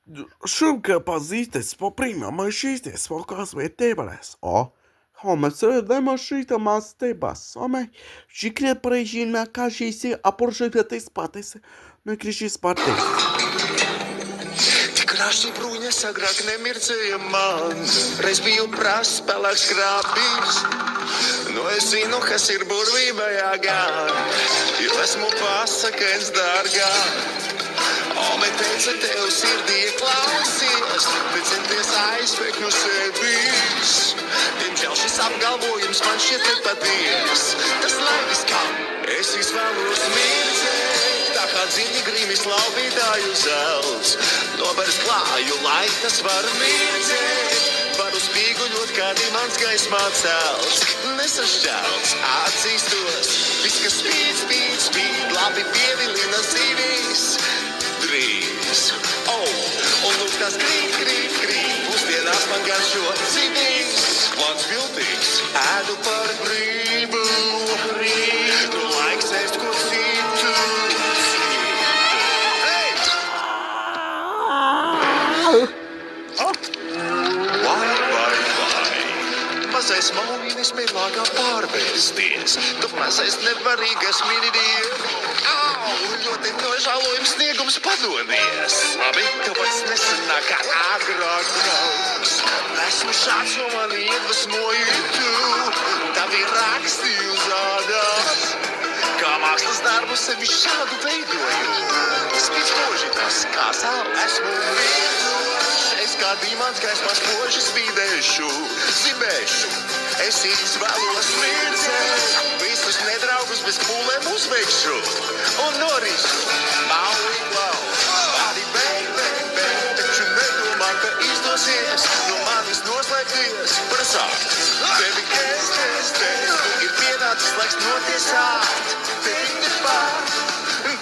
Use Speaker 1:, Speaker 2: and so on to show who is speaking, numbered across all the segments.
Speaker 1: Šurka pazīstes poprima, mašīstes fokas vetebalas, o? Homese de mașita mas tebas, ome, și cred prejina ca și se apurșăte spatese, nu crești spate.
Speaker 2: Krāšņi bruņas agrāk nemirdzēja man, reiz biju prasts, pelēks krāpīs. Nu es zinu, kas ir burvība jāgār, jo esmu pasakens dārgā. Ome teica, tev sirdī klausies, bet centies aizbēgt no sevis. Diemžēl šis apgalvojums man šķiet nepaties, tas laiks kam es izvēlos mirdzēt. Tā kā dziļi grīmis laupītāju zelts, nobers klāju, lai tas var mirdzēt. Varu spīguļot, kā dimants gaismā celts, nesašķelts, atzīstos, viss, kas spīd, spīd, spīd, labi pievilina zivīs. Drīz, un lūk tās krīt, krīt, krīt, pusdienās man garšo zivīs. Klāns viltīgs, ēdu par brīvu, nu laiks ēst ko citu. Mazais maunis mielāgā pārvērsties, tu mazais nevarīgais minidie. Ļoti nožēlojums sniegums padodies. Labi, tev pats nesanāk kā agrāk draugs. Esmu šāds, jo mani iedvesmoji tu, tavi raksti uzrādās. Kā mākslas darbu sevi šādu veidoju, spīd spoži tas, kā saule esmu viedošs. Es kā dimants gaismā spoži spīdēšu, zibēšu, es izvēlos mirdzēt. Visus nedraugus bez pūlēm uzveikšu un norišu, maui klau. Arī bēg, bēg, bēg, taču nedomā, ka izdosies no manis noslēgties prasāt. Tevi kēs, ir pienācis laiks notiesāt. Tevi tepat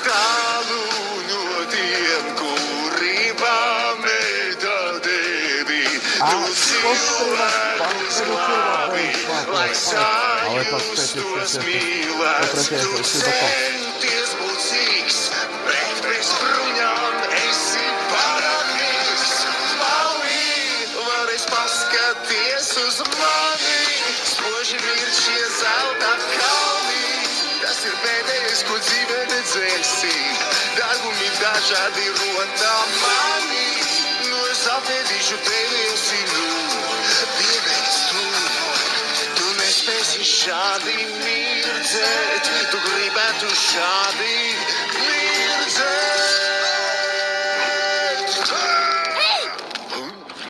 Speaker 2: tālu no tiem, kuri pameta tevi. Tu cilvēkus labi, lai sajustos mīlēts. Tu centies būt sīks, bet bez bruņām esi paraknīgs. Maui, varēs paskaties uz mani, spoži mirt šie zelta kalni. Tas ir pēdējais, ko dzīvē redzēsi, dārgumi dažādi rotā mani. Nu es apēdīšu tevi, esi vienīgs tu nespēsi šādi mirdzēt, tu gribētu šādi mirdzēt.